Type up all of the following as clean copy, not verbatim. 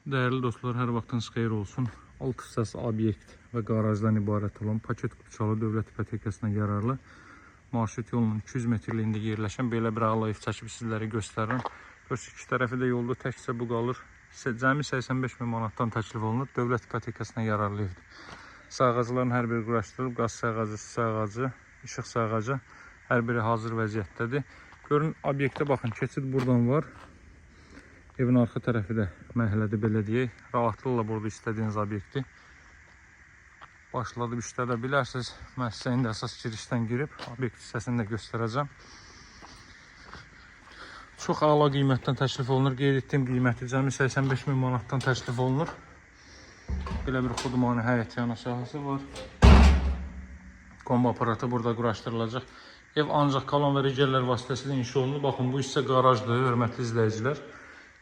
Değerli dostlar, hər vaxtınız xeyir olsun. Alt hissəsi obyekt və qarajdan ibarət olan Paket Qubçalı Dövlət İpotekasına yararlı marşrut yolunun 200 metrliyində yerləşən belə bir əla ev çəkib sizlərə göstərirəm. Görürsünüz, iki tərəfi də yolda, təkcə bu qalır. Cəmi 85 min manatdan təklif olunur. Dövlət İpotekasına yararlı evdir. Sağğacıların hər biri quraşdırılıb, qaz sağğacı, su sağğacı, işıq sağğacı hər biri hazır vəziyyətdədir. Görün, obyektə baxın, keçid buradan var. Evin arxa tərəfi də məhəllədir, belə deyək. Rahatlıqla burada istədiyiniz obyekti başladıb işlədə bilərsiniz. Mən sizə indi əsas girişdən girib obyekt hissəsini də göstərəcəm. Çox əla qiymətdən təklif olunur. Qeyd etdiyim qiyməti cəmi 85 min manatdan təklif olunur. Belə bir xudmani həyət yana sahəsi var. Kombi aparatı burada quraşdırılacaq. Ev ancaq kolon və rigellər vasitəsilə inşa olunur. Baxın, bu hissə qarajdır, hörmətli izləyicilər.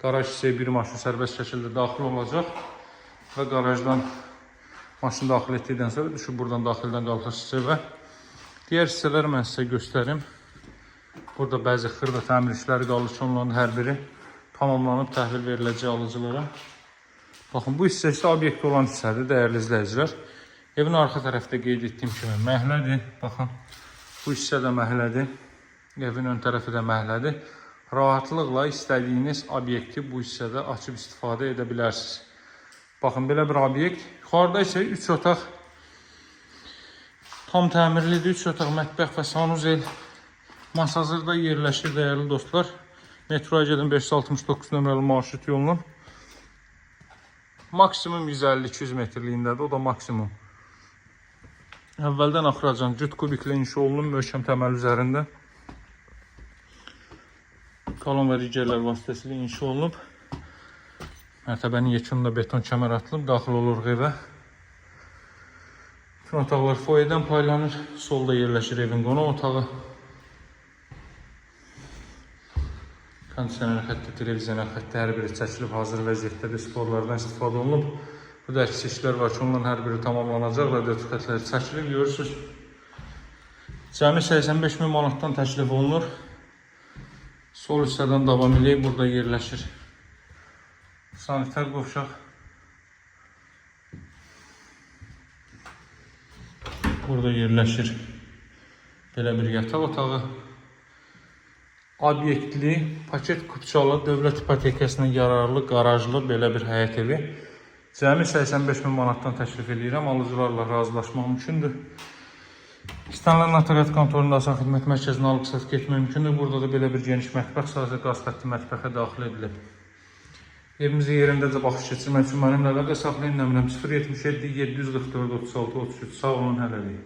Qaraj hissəyə bir maşın sərbəst şəkildə daxil olacaq və qarajdan maşın daxil etdikdən sonra düşüb buradan daxildən qalxır hissəyə. Digər hissələri mən sizə göstərim. Burada bəzi xırda təmir işləri qalır ki, onların hər biri tamamlanıb təhvil veriləcək alıcılara. Baxın, bu hissə isə obyekt olan hissədir, dəyərli izləyicilər. Evin arxa tərəfdə qeyd etdiyim kimi məhəllədir. Baxın, bu hissə də məhəllədir. Evin ön tərəfi də məhəllədir. Rahatlıqla istədiyiniz obyekti bu hissədə açıb istifadə edə bilərsiniz. Baxın, belə bir obyekt. Yuxarıda isə 3 otaq tam təmirlidir. 3 otaq mətbəx və sanuzel masazırda yerləşir, dəyərli dostlar. Metroya gedin 569 nömrəli marşrut yolunun. Maksimum 150-200 metrliyindədir, o da maksimum. Əvvəldən axıracan cüt kubiklə inşa olunun möhkəm təməl üzərində. Kolon və rigellər vasitəsilə inşa olunub. Mərtəbənin yekununda beton kəmər atılıb, daxil oluruq evə. Bütün otaqlar foyədən paylanır. Solda yerləşir evin qonaq otağı. Kondisioner xətti, televizyoner xətti hər biri çəkilib, hazır vəziyyətdədir. Sporlardan istifadə olunub. Burada əks işlər var ki, onların hər biri tamamlanacaq. Radiator xətləri çəkilib, görürsünüz. Cəmi 85 min manatdan təklif olunur. Sol hissədən davam edək, burada yerləşir sanitar qovşaq. Burada yerləşir belə bir yataq otağı. Obyektli, Paket Qubçalı Dövlət İpotekasına yararlı, qarajlı belə bir həyət evi. Cəmi 85 min manatdan təklif edirəm. Alıcılarla razılaşmaq mümkündür. İstənilən notariat kontorunda asan xidmət mərkəzinə alıb satıb getmək mümkündür. Burada da belə bir geniş mətbəx, sadəcə qaz xətti mətbəxə daxil edilib. Evimizin yerindəcə baxış keçirmək üçün mənimlə əlaqə saxlayın. Nömrəm 077 744 36 33. Sağ olun, hələlik.